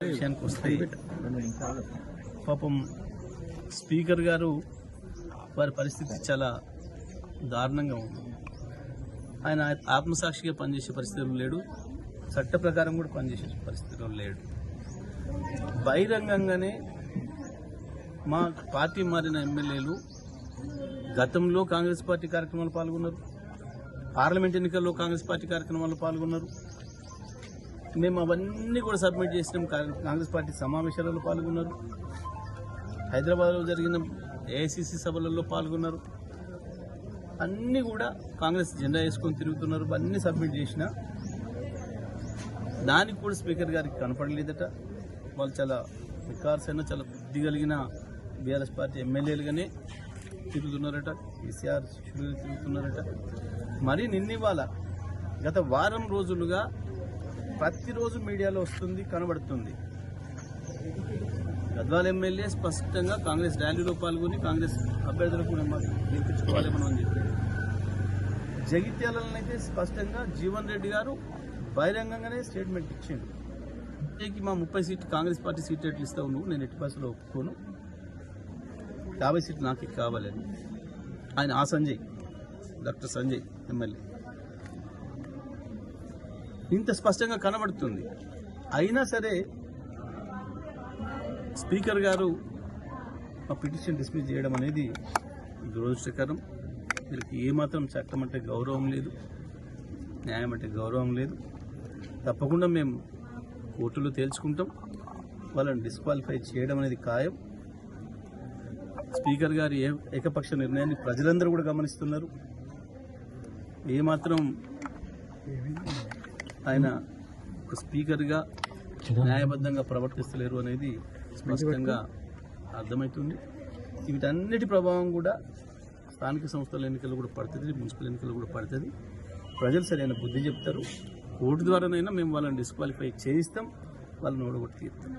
విషయానికి వస్తే పాపం స్పీకర్ గారు వారి పరిస్థితి చాలా దారుణంగా ఉంది. ఆయన ఆత్మసాక్షిగా పనిచేసే పరిస్థితులు లేడు, చట్ట ప్రకారం కూడా పనిచేసే పరిస్థితుల్లో లేడు. బహిరంగంగానే మా పార్టీ మారిన ఎమ్మెల్యేలు గతంలో కాంగ్రెస్ పార్టీ కార్యక్రమాలు పాల్గొన్నారు, పార్లమెంట్ ఎన్నికల్లో కాంగ్రెస్ పార్టీ కార్యక్రమాల్లో పాల్గొన్నారు. మేము అవన్నీ కూడా సబ్మిట్ చేసినాం. కాంగ్రెస్ పార్టీ సమావేశాలలో పాల్గొన్నారు, హైదరాబాద్లో జరిగిన ఏఐసిసి సభలలో పాల్గొన్నారు. అన్నీ కూడా కాంగ్రెస్ జెండా వేసుకొని తిరుగుతున్నారు. అన్నీ సబ్మిట్ చేసిన దానికి కూడా స్పీకర్ గారికి కనపడలేదట. వాళ్ళు చాలా వికార్సైన చాలా బుద్ధి కలిగిన బీఆర్ఎస్ పార్టీ ఎమ్మెల్యేలుగానే తిరుగుతున్నారట, కేసీఆర్ శిష్యులుగా తిరుగుతున్నారట. మరి నిన్నివాళ గత వారం రోజులుగా ప్రతిరోజు మీడియాలో వస్తుంది, కనబడుతుంది. గద్వాల ఎమ్మెల్యే స్పష్టంగా కాంగ్రెస్ ర్యాలీలో పాల్గొని కాంగ్రెస్ అభ్యర్థులకు గెలిపించుకోవాలి మనం అని చెప్పి, జగిత్యాలనైతే స్పష్టంగా జీవన్ రెడ్డి గారు బహిరంగంగానే స్టేట్మెంట్ ఇచ్చిండు. మా 30 సీట్లు కాంగ్రెస్ పార్టీ సీట్ ఎట్లు ఇస్తావు నువ్వు, నేను ఎట్టి పరిస్థితుల్లో ఒప్పుకోను, 50 సీట్లు నాకు కావాలని ఆయన సంజయ్, డాక్టర్ సంజయ్ ఎమ్మెల్యే ఇంత స్పష్టంగా కనబడుతుంది. అయినా సరే స్పీకర్ గారు ఆ పిటిషన్ డిస్మిస్ చేయడం అనేది దురదృష్టకరం. వీళ్ళకి ఏమాత్రం చట్టం అంటే గౌరవం లేదు, న్యాయం అంటే గౌరవం లేదు. తప్పకుండా మేము కోర్టులో తేల్చుకుంటాం. వాళ్ళని డిస్క్వాలిఫై చేయడం అనేది ఖాయం. స్పీకర్ గారి ఏకపక్ష నిర్ణయాన్ని ప్రజలందరూ కూడా గమనిస్తున్నారు. ఏమాత్రం ఆయన ఒక స్పీకర్గా న్యాయబద్ధంగా ప్రవర్తిస్తలేరు అనేది స్పష్టంగా అర్థమవుతుంది. వీటన్నిటి ప్రభావం కూడా స్థానిక సంస్థల ఎన్నికలు కూడా పడుతుంది, మున్సిపల్ ఎన్నికలు కూడా పడుతుంది. ప్రజలు సరైన బుద్ధి చెప్తారు. కోర్టు ద్వారానైనా మేము వాళ్ళని డిస్క్వాలిఫై చేయిస్తాం, వాళ్ళని ఓడగొట్టి తీరుతాం.